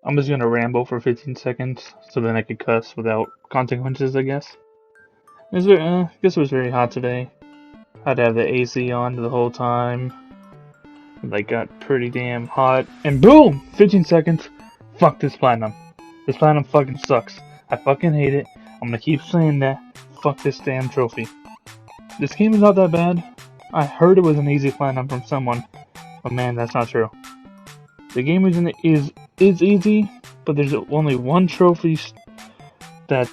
I'm just gonna ramble for 15 seconds so then I can cuss without consequences, I guess. I guess it was very hot today. Had to have the AC on the whole time. Like, got pretty damn hot. And boom! 15 seconds. Fuck this platinum. This platinum fucking sucks. I fucking hate it. I'm gonna keep saying that. Fuck this damn trophy. This game is not that bad. I heard it was an easy platinum from someone. But man, that's not true. The game is easy, but there's only one trophy that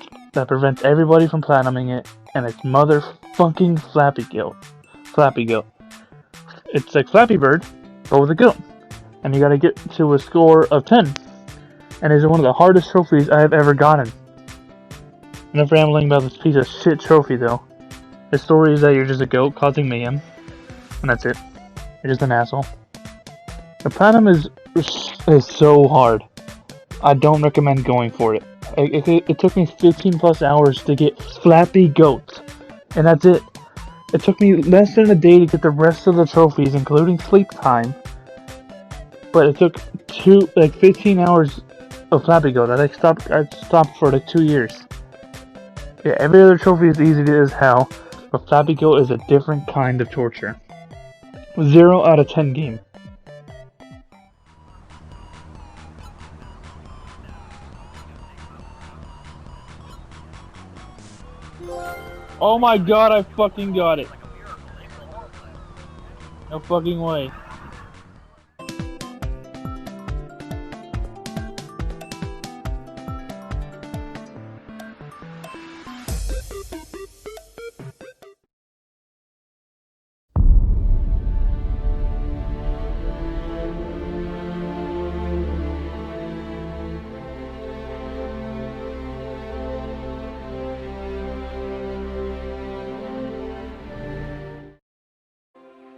prevents everybody from platinuming it, and it's motherfucking Flappy Guilt. Flappy Guilt. It's like Flappy Bird, but with a guilt. And you gotta get to a score of 10. And it's one of the hardest trophies I have ever gotten. Enough rambling about this piece of shit trophy though. The story is that you're just a goat causing mayhem. And that's it. You're just an asshole. The platinum is so hard. I don't recommend going for it. It took me 15 plus hours to get Flappy Goat. And that's it. It took me less than a day to get the rest of the trophies, including sleep time. But it took 15 hours of Flappy Goat. I stopped for like 2 years. Yeah, every other trophy is easy as hell, but Flappy Goat is a different kind of torture. 0 out of 10 game. Oh my god, I fucking got it. No fucking way.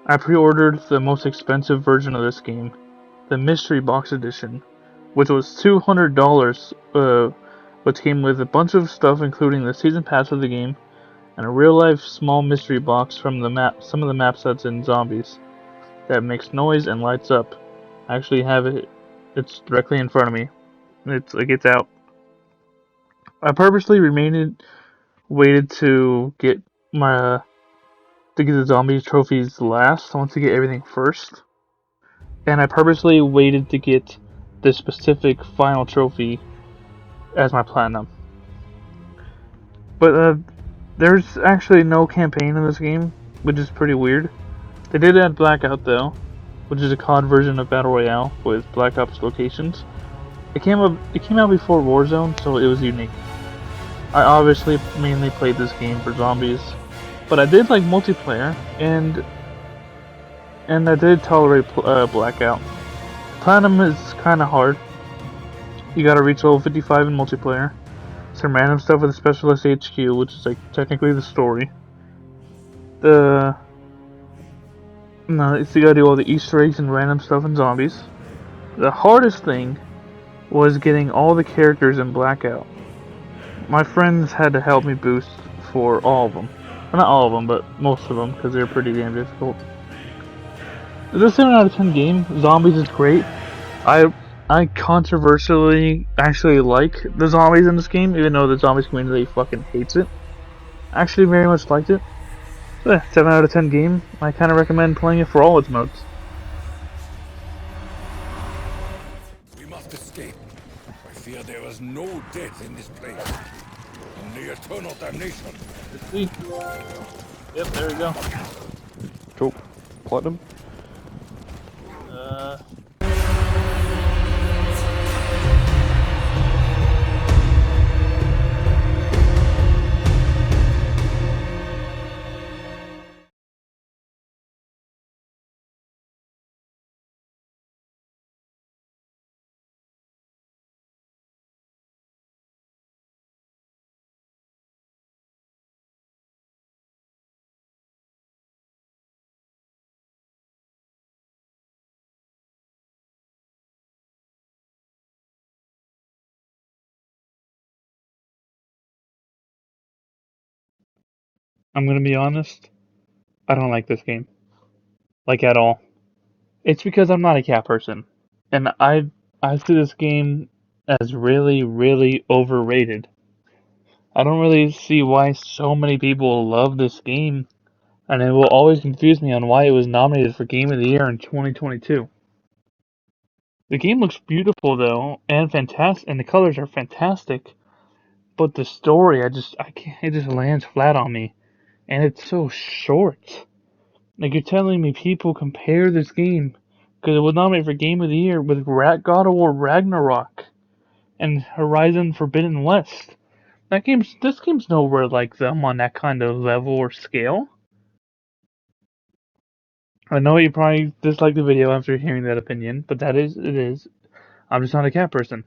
I pre-ordered the most expensive version of this game, the Mystery Box Edition, which was $200, which came with a bunch of stuff including the season pass of the game, and a real-life small mystery box from some of the map sets in Zombies, that makes noise and lights up. I actually have it, it's directly in front of me. It's out. I purposely waited to get the zombie trophies last. I want to get everything first. And I purposely waited to get the specific final trophy as my platinum. But there's actually no campaign in this game, which is pretty weird. They did add Blackout though, which is a COD version of Battle Royale with Black Ops locations. It came out before Warzone, so it was unique. I obviously mainly played this game for zombies, but I did like multiplayer, and I did tolerate Blackout. Platinum is kind of hard. You gotta reach level 55 in multiplayer. Some random stuff with the Specialist HQ, which is like technically the story. You gotta do all the Easter eggs and random stuff in zombies. The hardest thing was getting all the characters in Blackout. My friends had to help me boost for all of them. Well, not all of them, but most of them, because they're pretty damn difficult. This 7 out of 10 game. Zombies is great. I controversially actually like the zombies in this game, even though the zombies community fucking hates it. I actually very much liked it. So yeah, 7 out of 10 game. I kind of recommend playing it for all its modes. We must escape. I fear there is no death in this place. Only eternal damnation. Let's see. Yep, there we go. Cool. Platinum. I'm gonna be honest. I don't like this game. Like at all. It's because I'm not a cat person. And I see this game as really, really overrated. I don't really see why so many people love this game, and it will always confuse me on why it was nominated for Game of the Year in 2022. The game looks beautiful though, and fantastic, and the colors are fantastic. But the story, I can't, it just lands flat on me, and it's so short. Like you're telling me, people compare this game because it was nominated for Game of the Year with God of War Ragnarok and Horizon Forbidden West. This game's nowhere like them on that kind of level or scale. I know you probably dislike the video after hearing that opinion, but it is. I'm just not a cat person.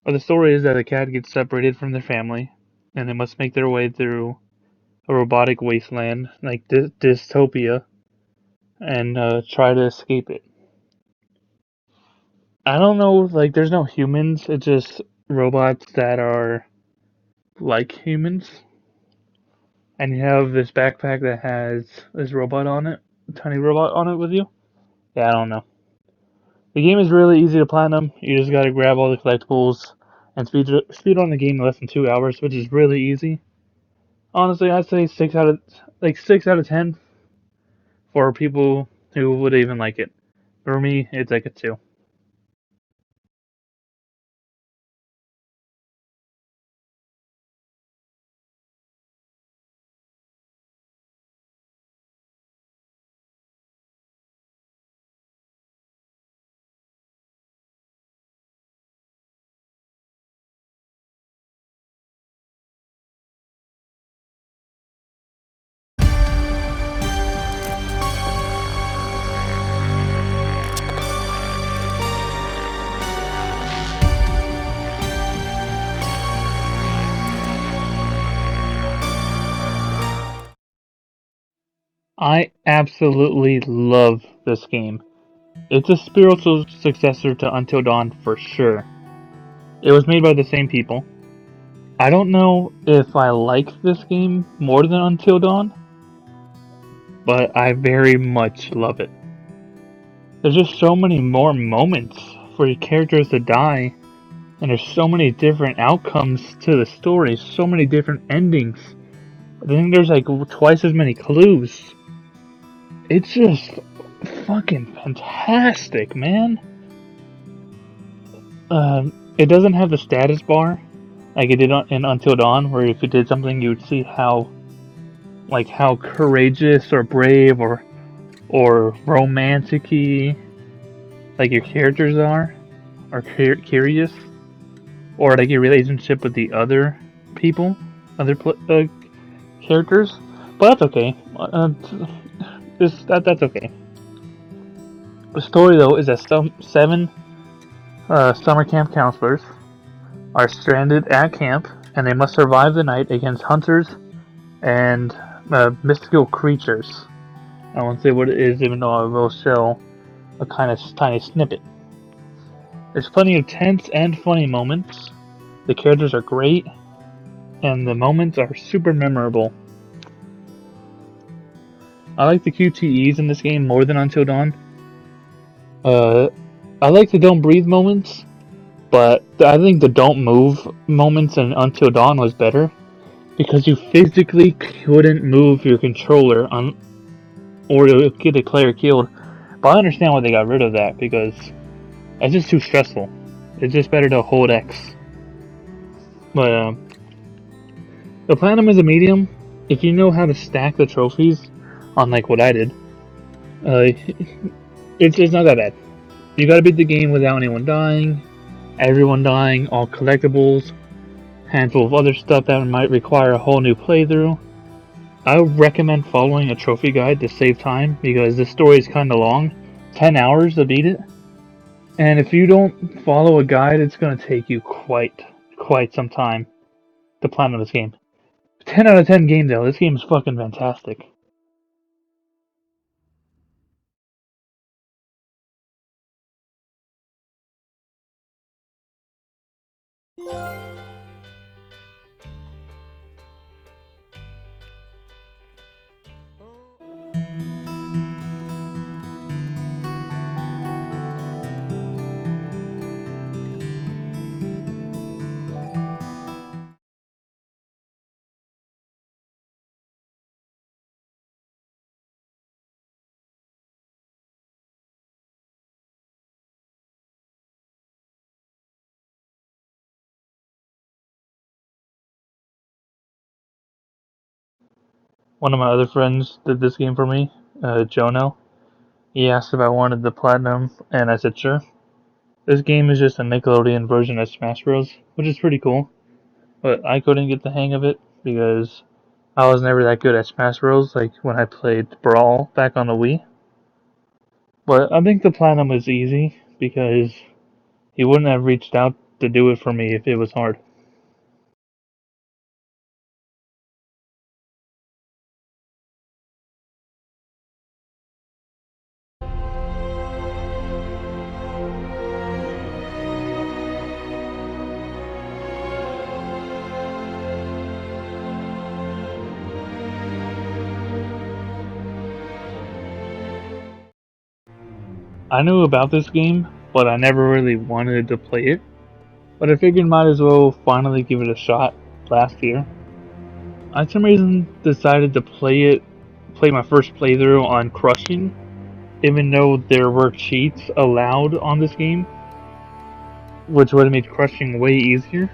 But the story is that a cat gets separated from their family, and they must make their way through a robotic wasteland, like dystopia, and try to escape it. I don't know, like, there's no humans, it's just robots that are like humans. And you have this backpack that has this robot on it, a tiny robot on it with you. Yeah, I don't know. The game is really easy to platinum. You just gotta grab all the collectibles and speed on the game in less than 2 hours, which is really easy. Honestly, I'd say 6 out of 10 for people who would even like it. For me, it's like a 2. I absolutely love this game. It's a spiritual successor to Until Dawn for sure. It was made by the same people. I don't know if I like this game more than Until Dawn, but I very much love it. There's just so many more moments for your characters to die, and there's so many different outcomes to the story, so many different endings. I think there's like twice as many clues. It's just fucking fantastic, man. It doesn't have the status bar like it did in Until Dawn, where if you did something, you would see how courageous or brave or romantic-y like your characters are, or curious, or like your relationship with the other people, characters. But that's okay. That's okay. The story though is that seven summer camp counselors are stranded at camp, and they must survive the night against hunters and mystical creatures. I won't say what it is, even though I will show a kind of tiny snippet. There's plenty of tense and funny moments. The characters are great, and the moments are super memorable. I like the QTEs in this game more than Until Dawn. I like the don't breathe moments, but I think the don't move moments in Until Dawn was better because you physically couldn't move your controller or you'll get a player killed. But I understand why they got rid of that because it's just too stressful. It's just better to hold X. But the platinum is a medium. If you know how to stack the trophies, unlike what I did, it's not that bad. You gotta beat the game without anyone dying, everyone dying, all collectibles, handful of other stuff that might require a whole new playthrough. I would recommend following a trophy guide to save time because this story is kinda long. 10 hours to beat it. And if you don't follow a guide, it's gonna take you quite some time to platinum this game. 10 out of 10 game though, this game is fucking fantastic. Oh. one of my other friends did this game for me, Jono. He asked if I wanted the platinum, and I said sure. This game is just a Nickelodeon version of Smash Bros, which is pretty cool. But I couldn't get the hang of it because I was never that good at Smash Bros. Like when I played Brawl back on the Wii. But I think the platinum is easy because he wouldn't have reached out to do it for me if it was hard. I knew about this game, but I never really wanted to play it. But I figured might as well finally give it a shot last year. I for some reason decided to play my first playthrough on crushing, even though there were cheats allowed on this game, which would have made crushing way easier.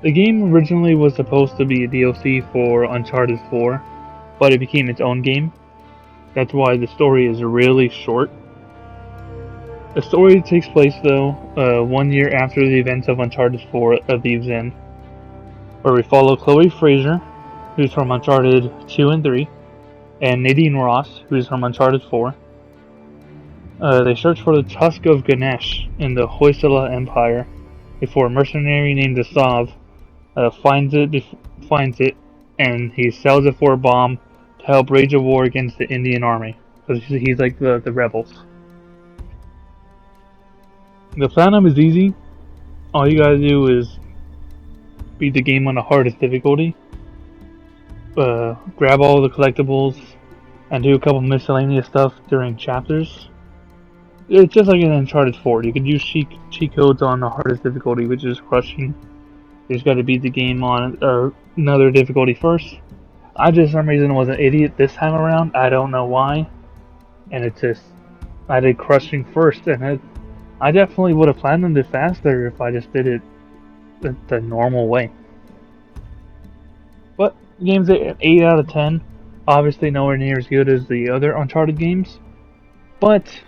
The game originally was supposed to be a DLC for Uncharted 4, but it became its own game. That's why the story is really short. The story takes place, though, 1 year after the events of Uncharted 4 A Thieves End, where we follow Chloe Fraser, who's from Uncharted 2 and 3, and Nadine Ross, who's from Uncharted 4. They search for the Tusk of Ganesh in the Hoysala Empire before a mercenary named Asav finds it, and he sells it for a bomb to help wage a war against the Indian army, because he's like the rebels. The platinum is easy. All you gotta do is beat the game on the hardest difficulty, grab all the collectibles, and do a couple miscellaneous stuff during chapters. It's just like in Uncharted 4. You could use cheat codes on the hardest difficulty, which is crushing. You just gotta beat the game on another difficulty first. I just, for some reason, was an idiot this time around. I don't know why. And it's just, I did crushing first, and I definitely would have planned it faster if I just did it the normal way. But the game's an 8 out of 10. Obviously, nowhere near as good as the other Uncharted games. But,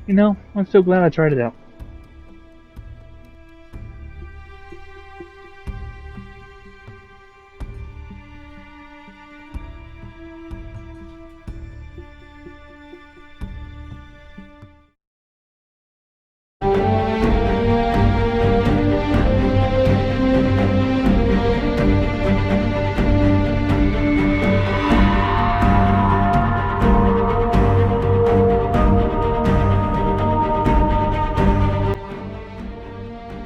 I'm still glad I tried it out.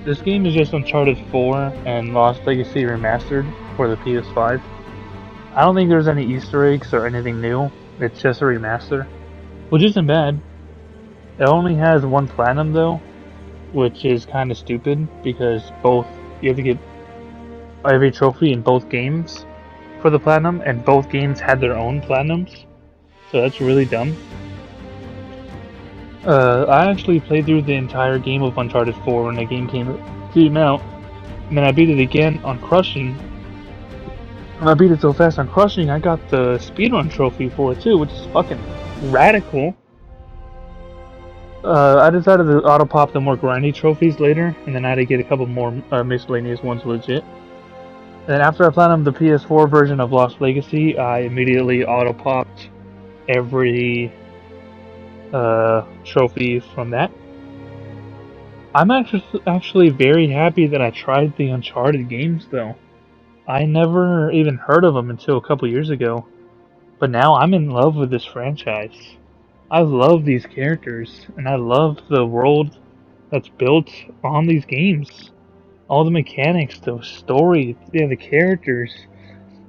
This game is just Uncharted 4 and Lost Legacy Remastered for the PS5. I don't think there's any Easter eggs or anything new. It's just a remaster, which isn't bad. It only has one platinum though, which is kind of stupid because you have to get every trophy in both games for the platinum, and both games had their own platinums, so that's really dumb. I actually played through the entire game of Uncharted 4 when the game came out, and then I beat it again on Crushing. And I beat it so fast on Crushing, I got the speedrun trophy for it too, which is fucking radical. I decided to auto pop the more grindy trophies later, and then I had to get a couple more miscellaneous ones legit. And then after I platinumed the PS4 version of Lost Legacy, I immediately auto popped every trophy from that. I'm actually very happy that I tried the Uncharted games though. I never even heard of them until a couple years ago, but now I'm in love with this franchise. I love these characters, and I love the world that's built on these games. All the mechanics, the story, the characters,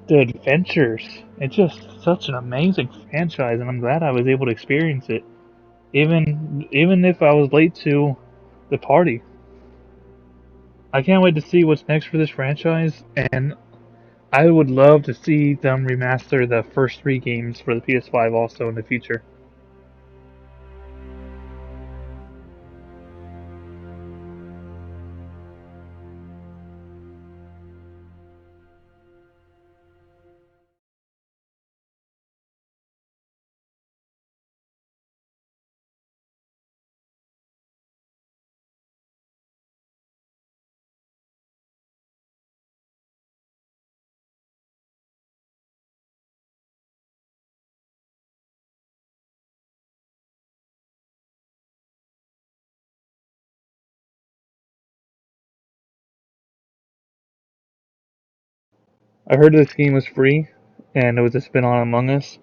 the adventures. It's just such an amazing franchise, and I'm glad I was able to experience it, even if I was late to the party. I can't wait to see what's next for this franchise, and I would love to see them remaster the first 3 games for the PS5 also in the future. I heard this game was free, and it was a spin on Among Us.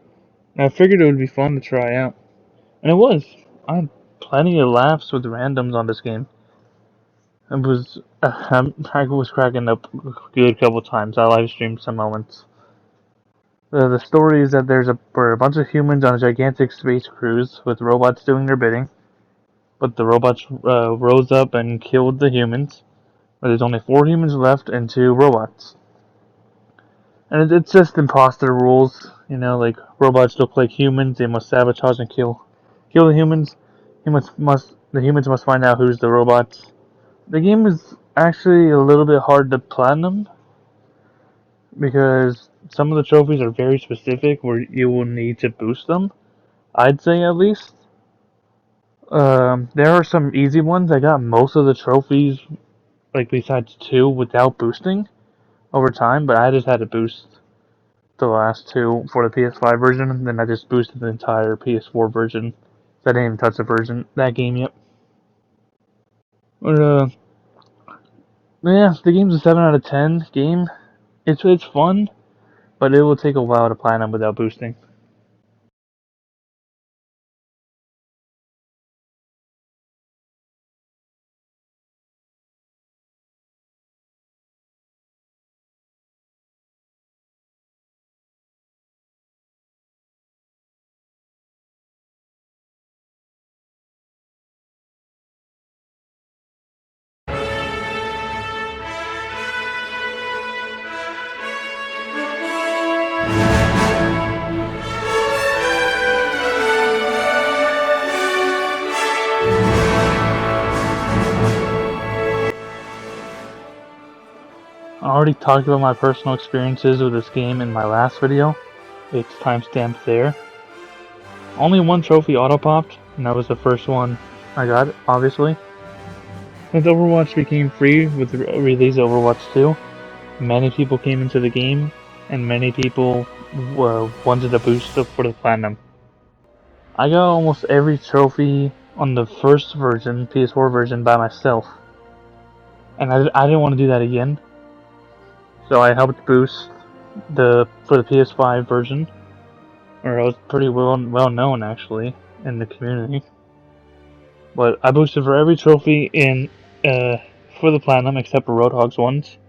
And I figured it would be fun to try out. And it was. I had plenty of laughs with randoms on this game. It was, I was cracking up a good couple times. I live streamed some moments. The story is that there's a bunch of humans on a gigantic space cruise with robots doing their bidding. But the robots rose up and killed the humans. But there's only 4 humans left and 2 robots. And it's just imposter rules, you know, like robots look like humans, they must sabotage and kill the humans. The humans must find out who's the robots. The game is actually a little bit hard to platinum because some of the trophies are very specific where you will need to boost them. I'd say at least. There are some easy ones. I got most of the trophies, like besides 2, without boosting over time, but I just had to boost the last 2 for the PS5 version, and then I just boosted the entire PS4 version. So I didn't even touch that game yet. But, yeah, the game's a 7 out of 10 game. It's fun, but it will take a while to platinum without boosting. I already talked about my personal experiences with this game in my last video. It's timestamped there. Only 1 trophy auto-popped, and that was the first one I got, obviously. Since Overwatch became free with the release of Overwatch 2, many people came into the game, and many people wanted a boost for the platinum. I got almost every trophy on the first version, PS4 version, by myself. And I didn't want to do that again. So I helped boost for the PS5 version, or I was pretty well known actually in the community. But I boosted for every trophy in for the platinum except for Roadhog's ones,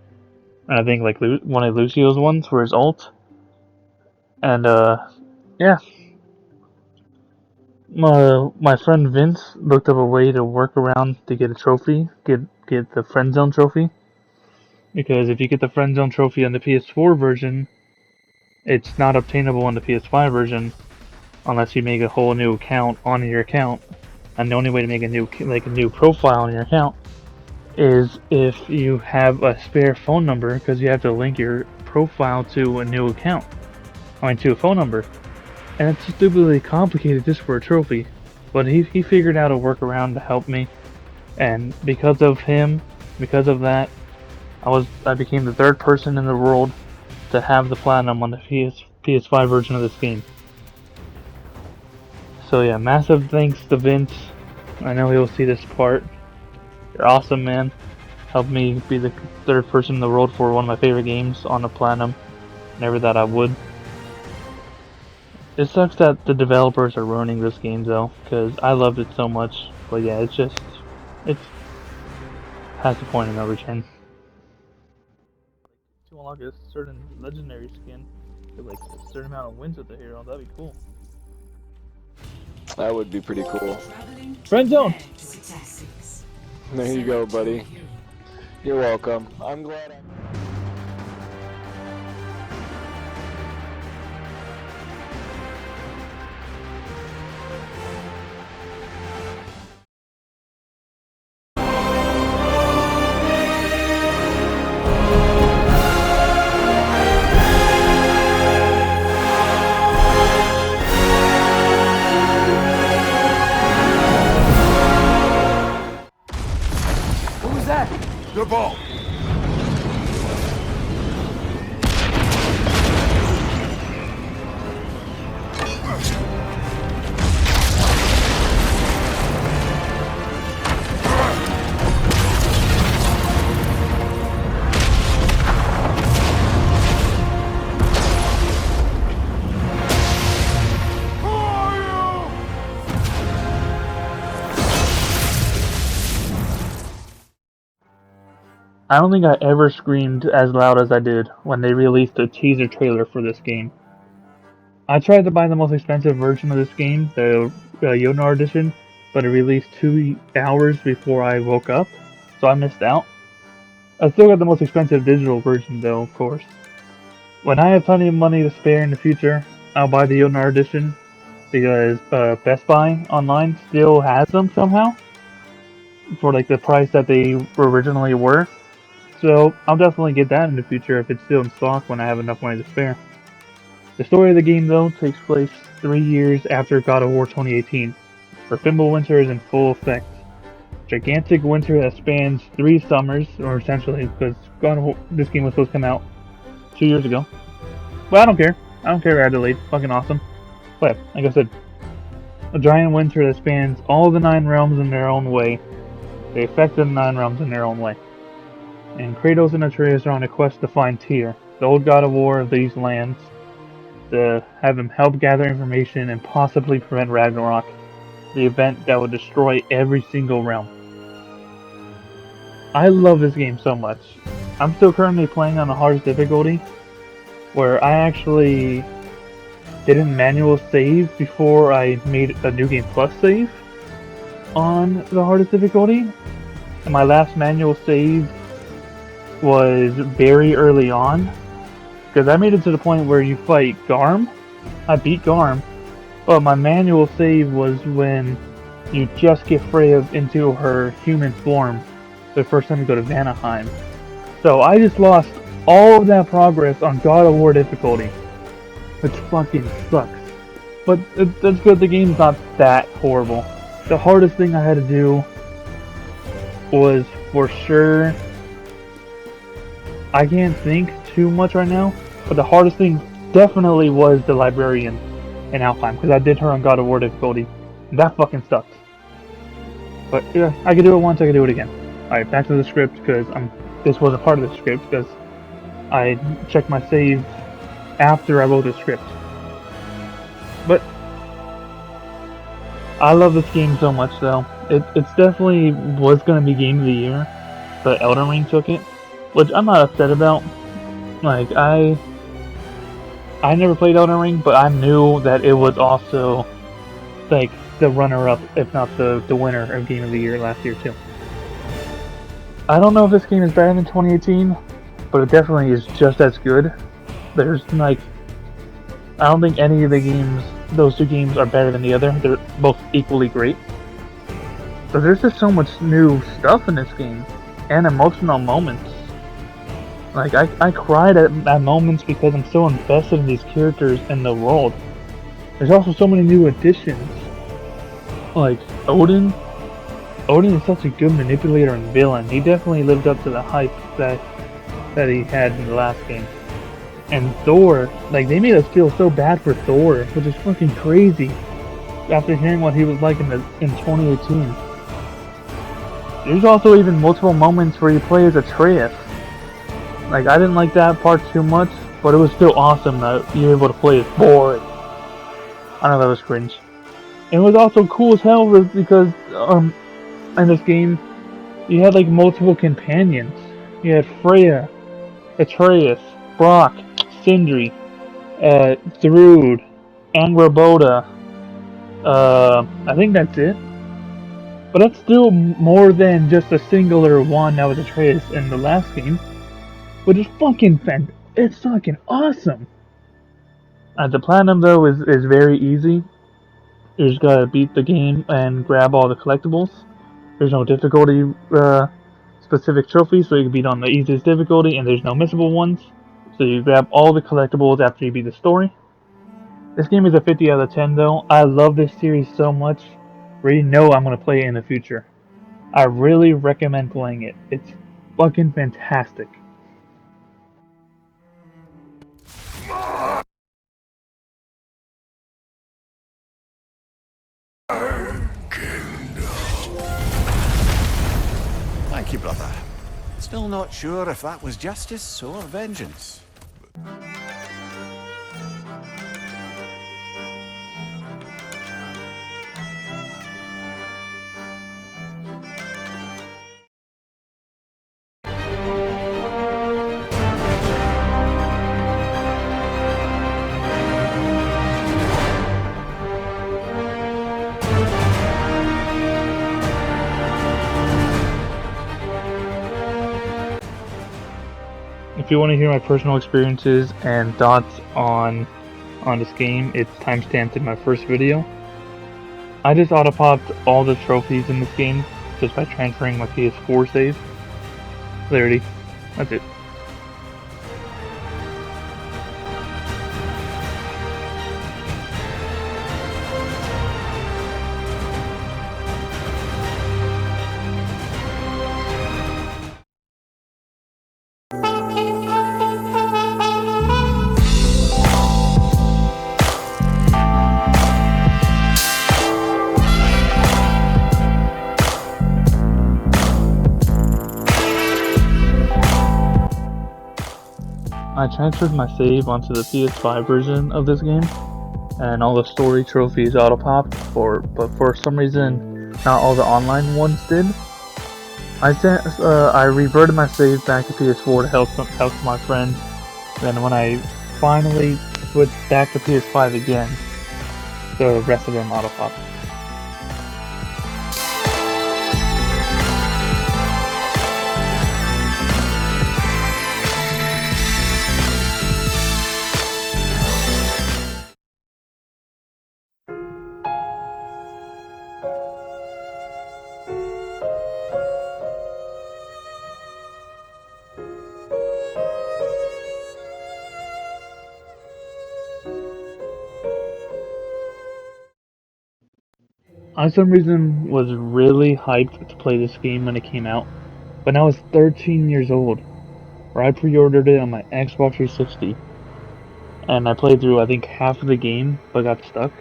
and I think like one of Lucio's ones for his ult. And yeah, my friend Vince looked up a way to work around to get a trophy, get the friend zone trophy. Because if you get the friend zone trophy on the PS4 version, it's not obtainable on the PS5 version unless you make a whole new account on your account. And the only way to make a new profile on your account is if you have a spare phone number, because you have to link your profile to a new account. To a phone number. And it's stupidly complicated just for a trophy. But he figured out a workaround to help me, and because of that, I became the 3rd person in the world to have the platinum on the PS5 version of this game. So yeah, massive thanks to Vince. I know he'll see this part. You're awesome, man. Helped me be the 3rd person in the world for one of my favorite games on the platinum. Never thought I would. It sucks that the developers are ruining this game though, because I loved it so much. But yeah, it's past the point of no return. To unlock a certain legendary skin, get like a certain amount of wins with the hero, that'd be cool. That would be pretty cool. Friend zone! There you go, buddy. You're welcome. I'm glad Your ball. I don't think I ever screamed as loud as I did when they released the teaser trailer for this game. I tried to buy the most expensive version of this game, the Yonar edition, but it released 2 hours before I woke up, so I missed out. I still got the most expensive digital version though, of course. When I have plenty of money to spare in the future, I'll buy the Yonar edition because Best Buy online still has them somehow for like the price that they originally were. So I'll definitely get that in the future if it's still in stock when I have enough money to spare. The story of the game though takes place 3 years after God of War 2018, where Fimbulwinter is in full effect. Gigantic winter that spans 3 summers, or essentially because God of War, this game was supposed to come out 2 years ago. But I don't care. I don't care if I delayed. Fucking awesome. But like I said, a giant winter that spans all the 9 realms in their own way. They affect the 9 realms in their own way. And Kratos and Atreus are on a quest to find Tyr, the old god of war of these lands, to have him help gather information and possibly prevent Ragnarok, the event that would destroy every single realm. I love this game so much. I'm still currently playing on the hardest difficulty, where I actually didn't manual save before I made a New Game Plus save on the hardest difficulty. And my last manual save was very early on, because I made it to the point where you fight Garm. I beat Garm, but my manual save was when you just get Freya into her human form the first time you go to Vanaheim. So I just lost all of that progress on God of War difficulty, which fucking sucks. But that's good, the game's not that horrible. The hardest thing I had to do was for sure, I can't think too much right now, but the hardest thing definitely was the librarian in Alfheim, because I did her on God of War difficulty, and that fucking sucked. But yeah, I could do it once, I could do it again. Alright, back to the script, because this wasn't part of the script, because I checked my save after I wrote the script. But I love this game so much, though. It's definitely was going to be Game of the Year, but Elden Ring took it, which I'm not upset about. Like, I never played Elden Ring, but I knew that it was also, like, the runner-up, if not the winner of Game of the Year last year, too. I don't know if this game is better than 2018, but it definitely is just as good. There's, like, I don't think any of the games, those 2 games are better than the other. They're both equally great. But there's just so much new stuff in this game, and emotional moments. Like, I cried at moments because I'm so invested in these characters and the world. There's also so many new additions. Like, Odin. Odin is such a good manipulator and villain. He definitely lived up to the hype that he had in the last game. And Thor, like, they made us feel so bad for Thor, which is fucking crazy. After hearing what he was like in 2018. There's also even multiple moments where you play as Atreus. Like, I didn't like that part too much, but it was still awesome that you're able to play as boy. I know that was cringe. And it was also cool as hell because in this game you had like multiple companions. You had Freya, Atreus, Brock, Sindri, Thrud, Angrboda. I think that's it. But that's still more than just a singular one that was Atreus in the last game. Which is fucking it's fucking awesome. The platinum though is very easy. You just gotta beat the game and grab all the collectibles. There's no difficulty specific trophies, so you can beat on the easiest difficulty, and there's no missable ones. So you grab all the collectibles after you beat the story. This game is a 50 out of 10 though. I love this series so much. Already know I'm gonna play it in the future. I really recommend playing it. It's fucking fantastic. Thank you, brother. Still not sure if that was justice or vengeance. if you want to hear my personal experiences and thoughts on this game, it's timestamped in my first video. I just auto-popped all the trophies in this game just by transferring my PS4 save. Clarity. That's it. I transferred my save onto the PS5 version of this game, and all the story trophies auto-popped, but for some reason, not all the online ones did. I reverted my save back to PS4 to help my friends. Then when I finally switched back to PS5 again, the rest of them auto-popped. I, for some reason, was really hyped to play this game when it came out, when I was 13 years old, where I pre-ordered it on my Xbox 360, and I played through, I think, half of the game, but got stuck.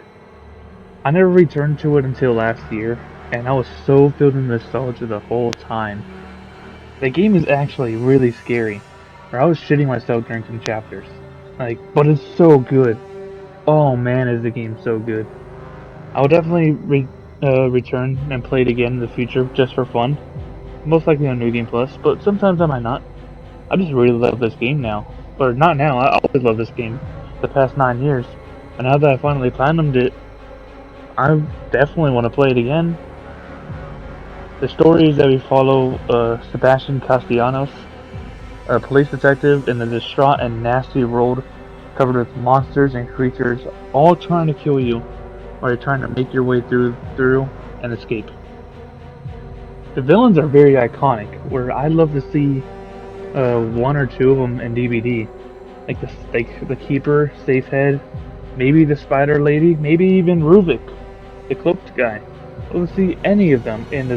I never returned to it until last year, and I was so filled with nostalgia the whole time. The game is actually really scary, where I was shitting myself during some chapters. But it's so good. Oh man, is the game so good. I will definitely return and play it again in the future just for fun. Most likely on New Game Plus, but sometimes I might not. I just really love this game now. Or not now, I always love this game. The past 9 years. And now that I finally platinumed it, I definitely want to play it again. The story is that we follow Sebastian Castellanos, a police detective in a distraught and nasty world covered with monsters and creatures all trying to kill you, or you're trying to make your way through and escape. The villains are very iconic, where I'd love to see one or two of them in DVD, like the Keeper, Safehead, maybe the Spider Lady, maybe even Ruvik, the cloaked guy. I'd love to see any of them in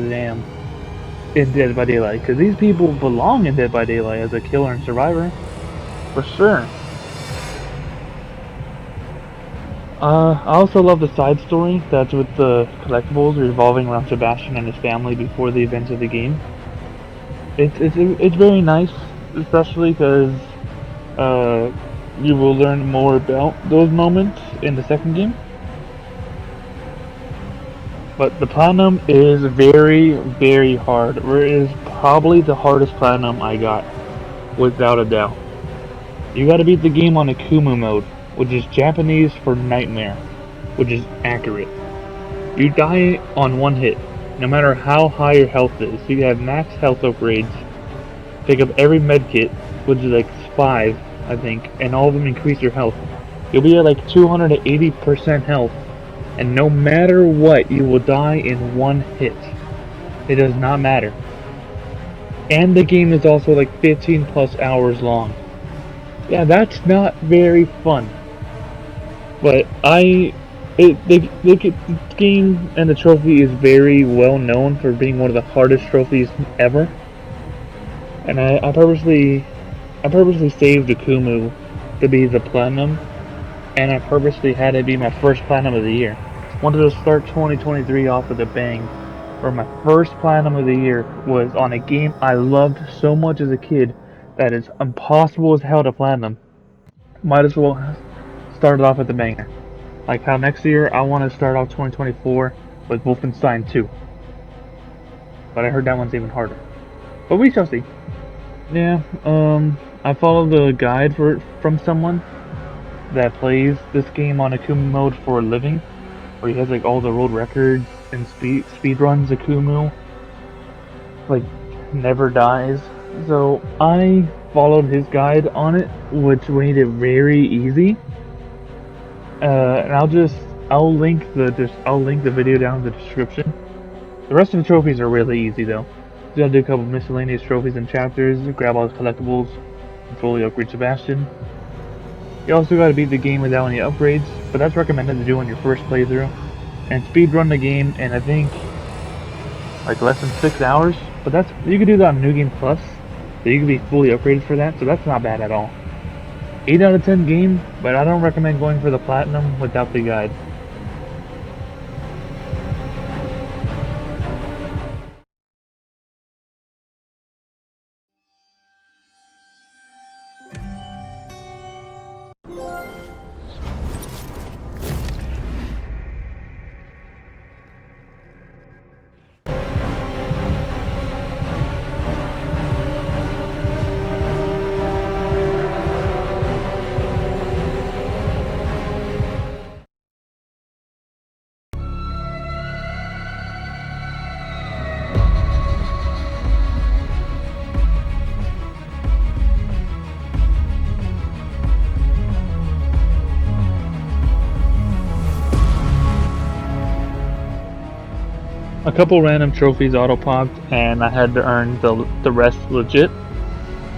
Dead by Daylight, because these people belong in Dead by Daylight as a killer and survivor, for sure. I also love the side story that's with the collectibles revolving around Sebastian and his family before the events of the game. It's very nice, especially because you will learn more about those moments in the second game. But the platinum is very, very hard. It is probably the hardest platinum I got, without a doubt. You gotta beat the game on akumu mode, which is Japanese for nightmare, which is accurate. You die on one hit, no matter how high your health is. You have max health upgrades, pick up every medkit, which is like 5, I think, and all of them increase your health. You'll be at like 280% health, and no matter what, you will die in one hit. It does not matter. And the game is also like 15 plus hours long. Yeah, that's not very fun. But the game and the trophy is very well known for being one of the hardest trophies ever. And I purposely saved Akumu to be the platinum, and I purposely had it be my first platinum of the year. Wanted to start 2023 off with a bang, where my first platinum of the year was on a game I loved so much as a kid that is impossible as hell to platinum. Might as well start it off with a banger. Like how next year I want to start off 2024 with Wolfenstein 2. But I heard that one's even harder. But we shall see. Yeah, I followed the guide from someone that plays this game on Akumu mode for a living, where he has like all the world records and speed runs Akumu, like never dies. So I followed his guide on it, which made it very easy. And I'll link the video down in the description. The rest of the trophies are really easy though. You gotta do a couple miscellaneous trophies and chapters, grab all the collectibles, and fully upgrade Sebastian. You also gotta beat the game without any upgrades, but that's recommended to do on your first playthrough. And speedrun the game in I think like less than 6 hours. But you can do that on New Game Plus, so you can be fully upgraded for that, so that's not bad at all. 8 out of 10 game, but I don't recommend going for the platinum without the guide. A couple random trophies auto-popped, and I had to earn the rest legit.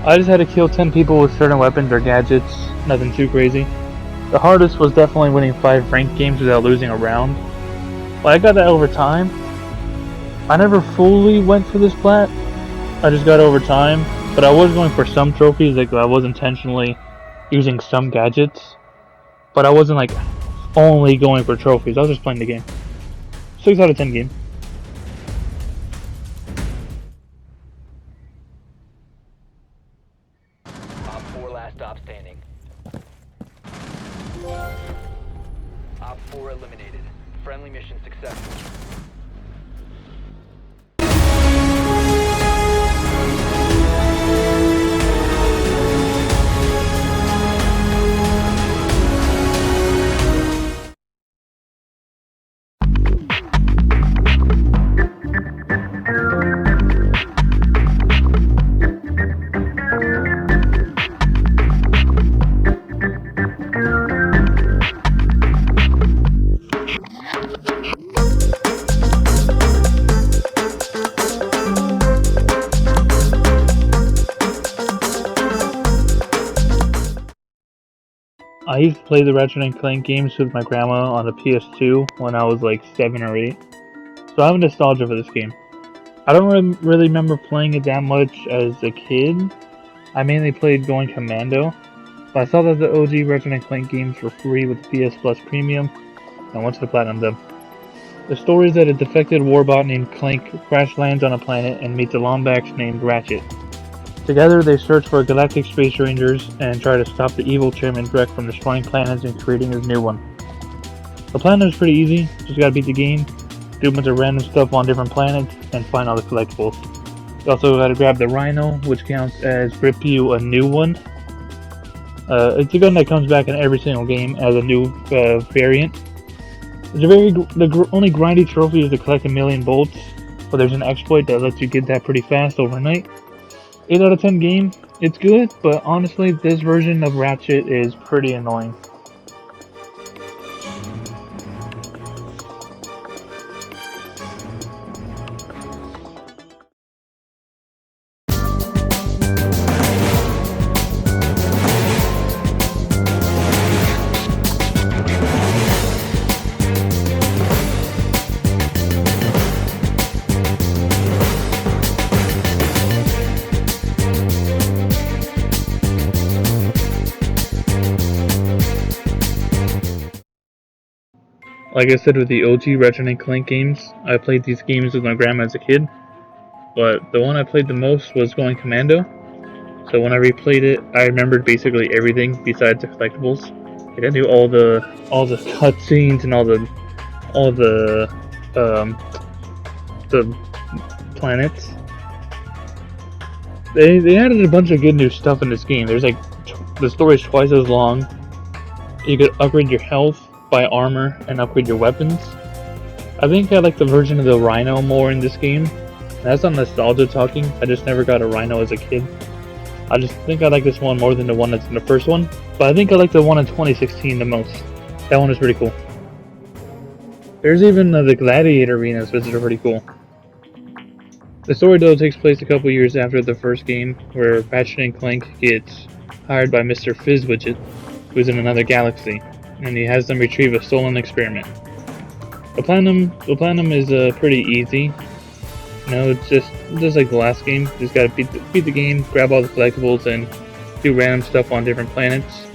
I just had to kill 10 people with certain weapons or gadgets, nothing too crazy. The hardest was definitely winning 5 ranked games without losing a round. But I got that over time. I never fully went for this plat, I just got over time, but I was going for some trophies, like I was intentionally using some gadgets, but I wasn't like only going for trophies, I was just playing the game. 6 out of 10 game. Op 4 last stop standing. Op 4 eliminated. Friendly mission successful. I used to play the Ratchet and Clank games with my grandma on the PS2 when I was like 7 or 8, so I have nostalgia for this game. I don't really remember playing it that much as a kid. I mainly played going Commando, but I saw that the OG Ratchet and Clank games were free with the PS Plus Premium, and I went to the Platinum them. The story is that a defected warbot named Clank crash lands on a planet and meets a Lombax named Ratchet. Together, they search for galactic space rangers and try to stop the evil Chairman Drek from destroying planets and creating his new one. The plan is pretty easy, just gotta beat the game, do a bunch of random stuff on different planets, and find all the collectibles. You also gotta grab the Rhino, which counts as rip you a new one. It's a gun that comes back in every single game as a new variant. The only grindy trophy is to collect 1,000,000 bolts, but there's an exploit that lets you get that pretty fast overnight. 8 out of 10 game, it's good, but honestly, this version of Ratchet is pretty annoying. Like I said with the OG Ratchet and Clank games, I played these games with my grandma as a kid, but the one I played the most was going Commando. So when I replayed it, I remembered basically everything besides the collectibles. Like I knew all the cutscenes and all the planets. They added a bunch of good new stuff in this game. There's like the story's twice as long. You could upgrade your health, buy armor, and upgrade your weapons. I think I like the version of the Rhino more in this game. That's not nostalgia talking. I just never got a Rhino as a kid. I just think I like this one more than the one that's in the first one. But I think I like the one in 2016 the most. That one is pretty cool. There's even the Gladiator arenas, which are pretty cool. The story though takes place a couple years after the first game, where Ratchet and Clank gets hired by Mr. Fizzwidget, who's in another galaxy, and he has them retrieve a stolen experiment. The platinum is pretty easy. You know, it's just like the last game. You just gotta beat the game, grab all the collectibles, and do random stuff on different planets.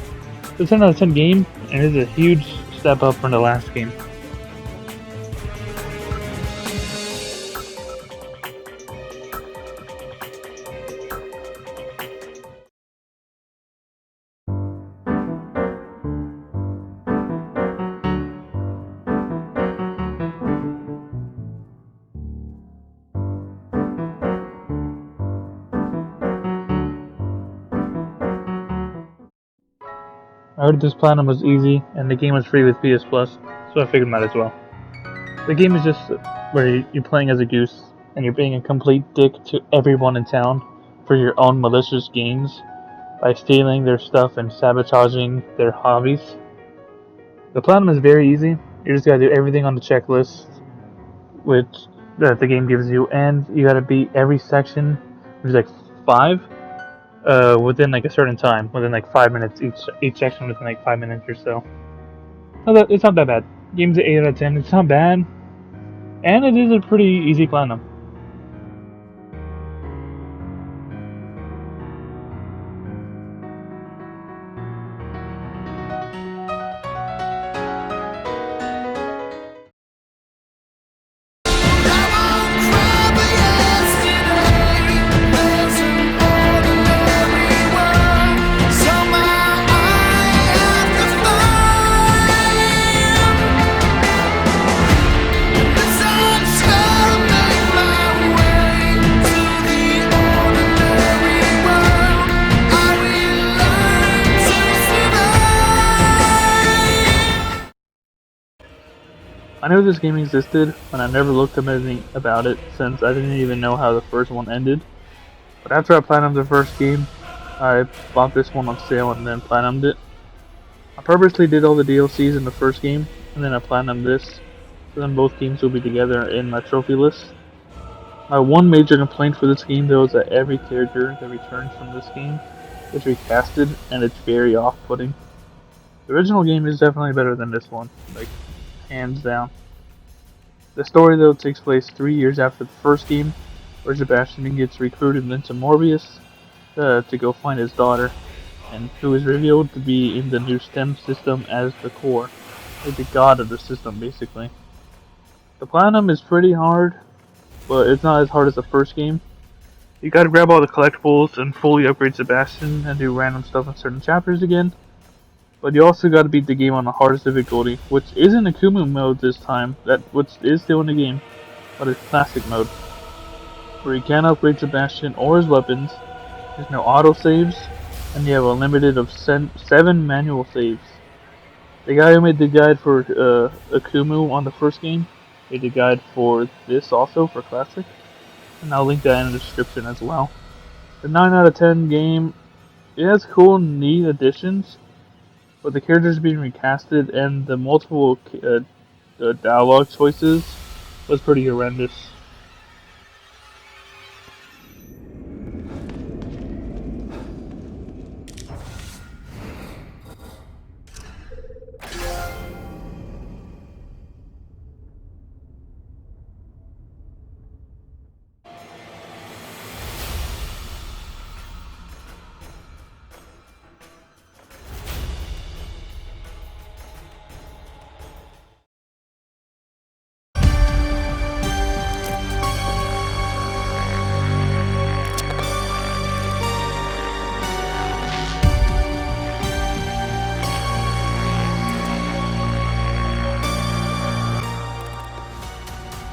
It's a 10 out of 10 game, and it's a huge step up from the last game. I heard this platinum was easy, and the game was free with PS Plus, so I figured might as well. The game is just where you're playing as a goose, and you're being a complete dick to everyone in town for your own malicious gains by stealing their stuff and sabotaging their hobbies. The platinum is very easy. You just gotta do everything on the checklist, which that the game gives you, and you gotta beat every section, which is like 5. Within like a certain time, within like 5 minutes each section within like 5 minutes or so. It's not that bad. Game's an 8 out of 10. It's not bad, and it is a pretty easy platinum. I knew this game existed, and I never looked up anything about it since I didn't even know how the first one ended. But after I platinumed the first game, I bought this one on sale and then platinumed it. I purposely did all the DLCs in the first game, and then I platinumed this, so then both games will be together in my trophy list. My one major complaint for this game though is that every character that returns from this game is recasted, and it's very off-putting. The original game is definitely better than this one, like, hands down. The story though takes place 3 years after the first game, where Sebastian gets recruited into Morbius to go find his daughter, and who is revealed to be in the new STEM system as the core, like the god of the system basically. The platinum is pretty hard, but it's not as hard as the first game. You gotta grab all the collectibles and fully upgrade Sebastian and do random stuff in certain chapters again. But you also gotta beat the game on the hardest difficulty, which isn't akumu mode this time, which is still in the game, but it's classic mode, where you can't upgrade Sebastian or his weapons, there's no auto saves, and you have a limited of 7 manual saves. The guy who made the guide for akumu on the first game made the guide for this also, for classic, and I'll link that in the description as well. The 9 out of 10 game, it has cool, neat additions, but the characters being recasted and the multiple dialogue choices was pretty horrendous.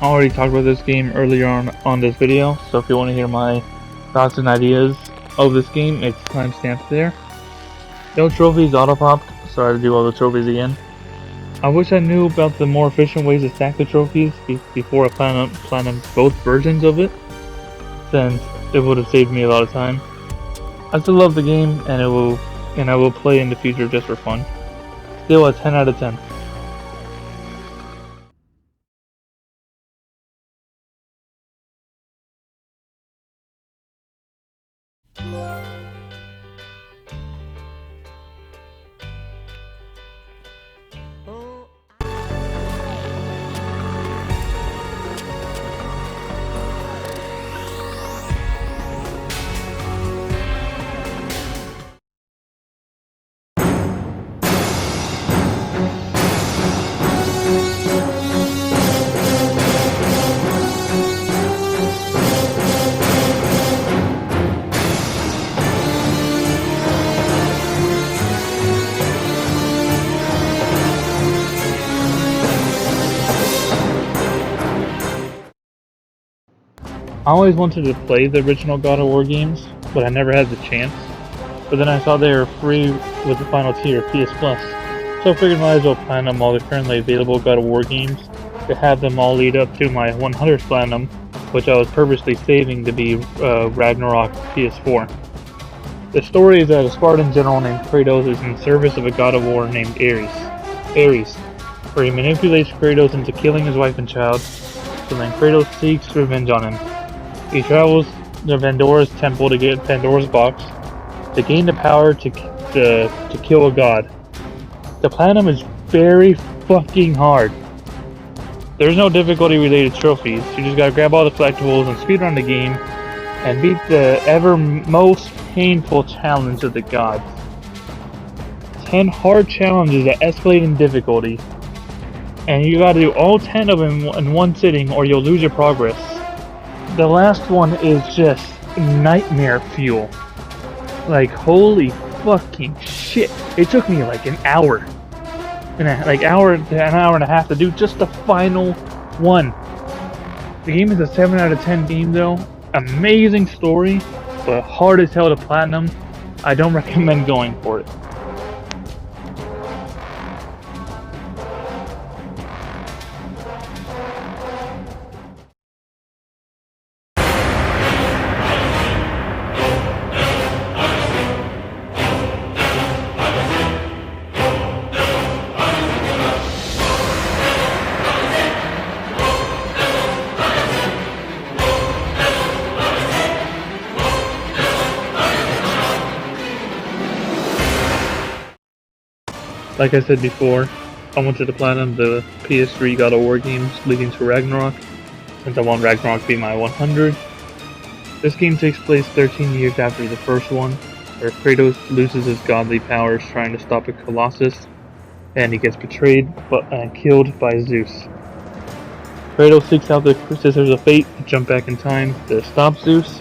I already talked about this game earlier on this video, so if you want to hear my thoughts and ideas of this game, it's timestamped there. No trophies auto-popped, so I had to do all the trophies again. I wish I knew about the more efficient ways to stack the trophies before I platinumed both versions of it, then it would have saved me a lot of time. I still love the game, and I will play in the future just for fun. Still a 10 out of 10. I always wanted to play the original God of War games, but I never had the chance. But then I saw they were free with the final tier, PS Plus. So I figured might as well platinum all the currently available God of War games to have them all lead up to my 100th platinum, which I was purposely saving to be Ragnarok PS4. The story is that a Spartan general named Kratos is in service of a god of war named Ares, where he manipulates Kratos into killing his wife and child, so then Kratos seeks revenge on him. He travels to Pandora's temple to get Pandora's box to gain the power to kill a god. The platinum is very fucking hard. There's no difficulty related trophies. You just gotta grab all the collectibles and speedrun the game and beat the ever most painful challenge of the gods. 10 hard challenges that escalate in difficulty, and you gotta do all 10 of them in one sitting or you'll lose your progress. The last one is just nightmare fuel. Like, holy fucking shit. It took me like an hour. An hour and a half to do just the final one. The game is a 7 out of 10 game though. Amazing story, but hard as hell to platinum. I don't recommend going for it. Like I said before, I wanted to platinum the PS3 God of War games leading to Ragnarok, since I want Ragnarok to be my 100. This game takes place 13 years after the first one, where Kratos loses his godly powers trying to stop a Colossus, and he gets betrayed and killed by Zeus. Kratos seeks out the Sisters of Fate to jump back in time to stop Zeus,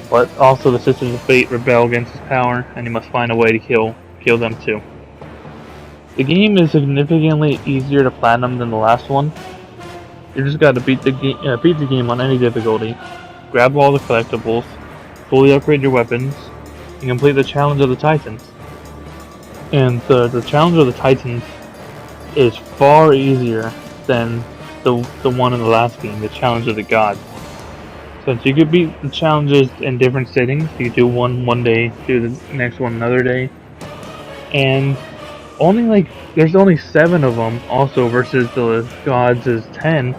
but also the Sisters of Fate rebel against his power, and he must find a way to kill them too. The game is significantly easier to platinum than the last one. You just gotta beat the game on any difficulty, grab all the collectibles, fully upgrade your weapons, and complete the Challenge of the Titans. And the Challenge of the Titans is far easier than the one in the last game, the Challenge of the Gods. Since you could beat the challenges in different settings, you do one day, do the next one another day, and there's only 7 of them also versus the gods is 10,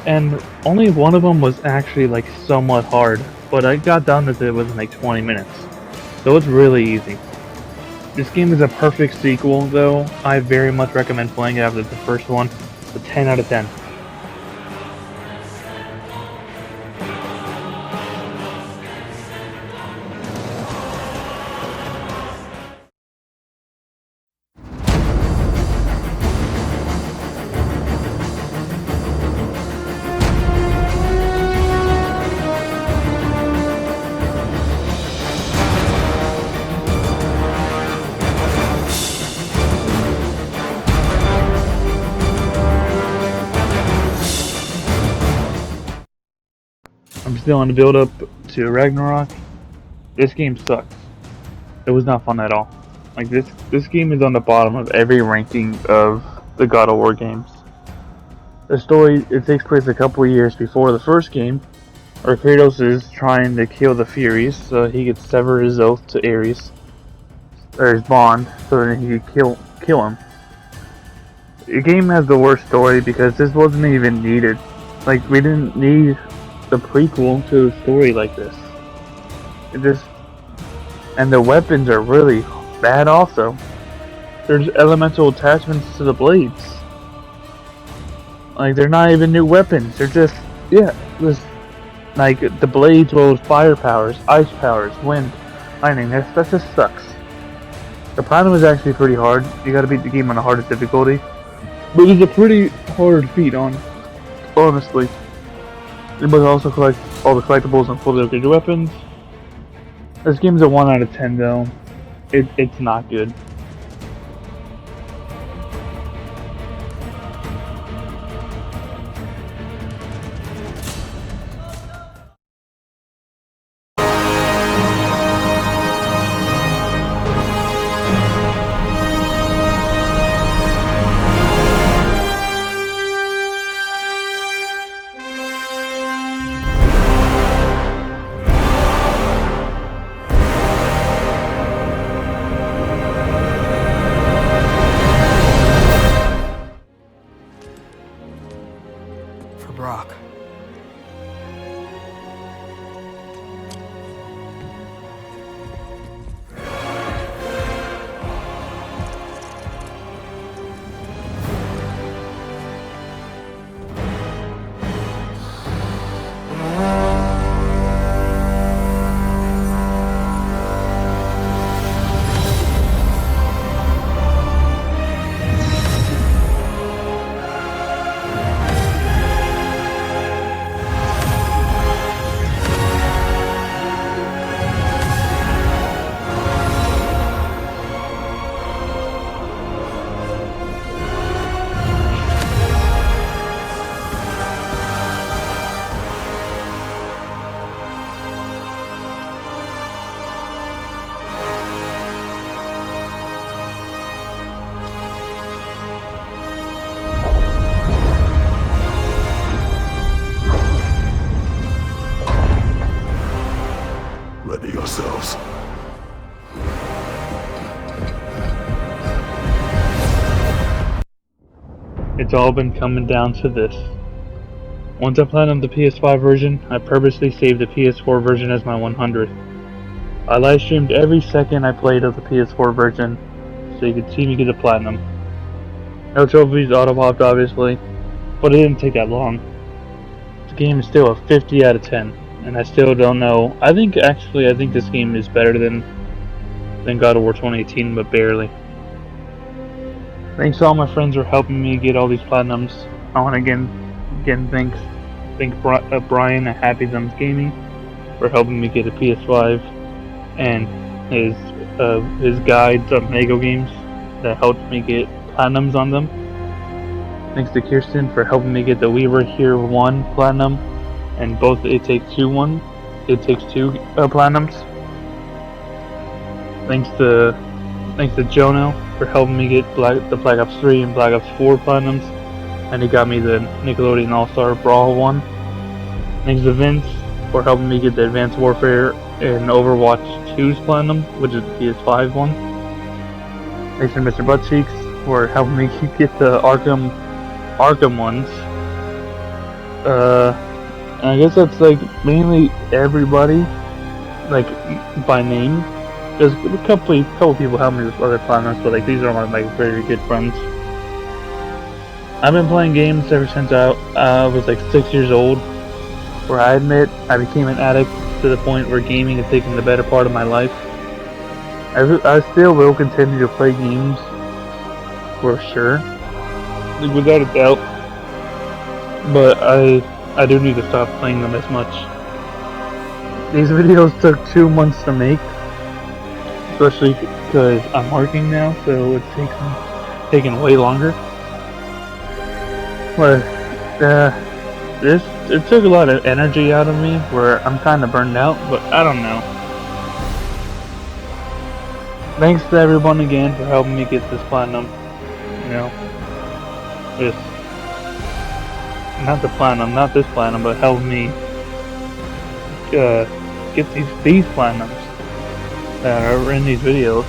and only one of them was actually like somewhat hard, but I got done with it within like 20 minutes, so it's really easy. This game is a perfect sequel though. I very much recommend playing it after the first one. It's a 10 out of 10. I'm still on the build up to Ragnarok. This game sucks. It was not fun at all. Like this game is on the bottom of every ranking of the God of War games. The story, it takes place a couple of years before the first game, where Kratos is trying to kill the Furies so he could sever his oath to Ares, or his bond, so that he could kill him. The game has the worst story because this wasn't even needed. Like, we didn't need the prequel to a story like this. And the weapons are really bad also. There's elemental attachments to the blades. Like, they're not even new weapons. They're just, like, the blades will fire powers, ice powers, wind, lightning. That just sucks. The Platinum is actually pretty hard. You gotta beat the game on the hardest difficulty. But it's a pretty hard feat, honestly. You must also collect all the collectibles and fully upgrade your weapons. This game's a 1 out of 10 though. It's not good. Brock. Ready yourselves. It's all been coming down to this. Once I platinumed the PS5 version, I purposely saved the PS4 version as my 100th. I live streamed every second I played of the PS4 version, so you could see me get the platinum. No trophies auto-popped obviously, but it didn't take that long. The game is still a 50 out of 10, and I still don't know. I think this game is better than God of War 2018, but barely. Thanks to all my friends for helping me get all these platinums. I want to again thank Brian at Happy Thumbs Gaming for helping me get a PS5 and his guides on Lego games that helped me get platinums on them. Thanks to Kirsten for helping me get the We Were Here 1 platinum and both It Takes Two platinums. Thanks to Jono for helping me get the Black Ops 3 and Black Ops 4 platinums, and he got me the Nickelodeon All-Star Brawl 1. Thanks to Vince for helping me get the Advanced Warfare and Overwatch 2's platinum, which is the PS5 one. Thanks to Mr. Buttcheeks for helping me get the Arkham ones. And I guess that's like mainly everybody, like by name. There's a couple people help me with other platinums, but like these are my very good friends. I've been playing games ever since I was like 6 years old, where I admit I became an addict to the point where gaming has taken the better part of my life. I still will continue to play games, for sure, like, without a doubt, but I do need to stop playing them as much. These videos took 2 months to make, especially because I'm working now, so it's taking way longer. But it took a lot of energy out of me, where I'm kind of burned out. But I don't know. Thanks to everyone again for helping me get this platinum. You know, not this platinum, but help me get these platinums that are in these videos.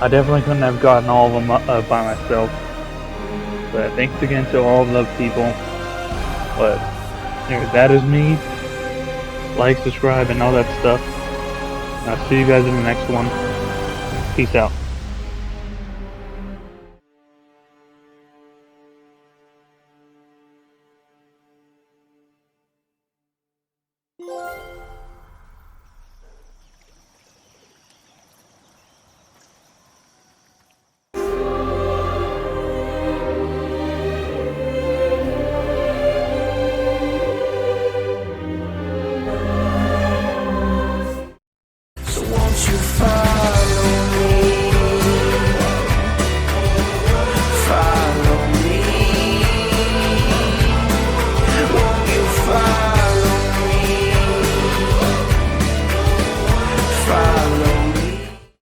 I definitely couldn't have gotten all of them by myself. But thanks again to all the people. But anyway, that is me. Like, subscribe, and all that stuff. I'll see you guys in the next one. Peace out.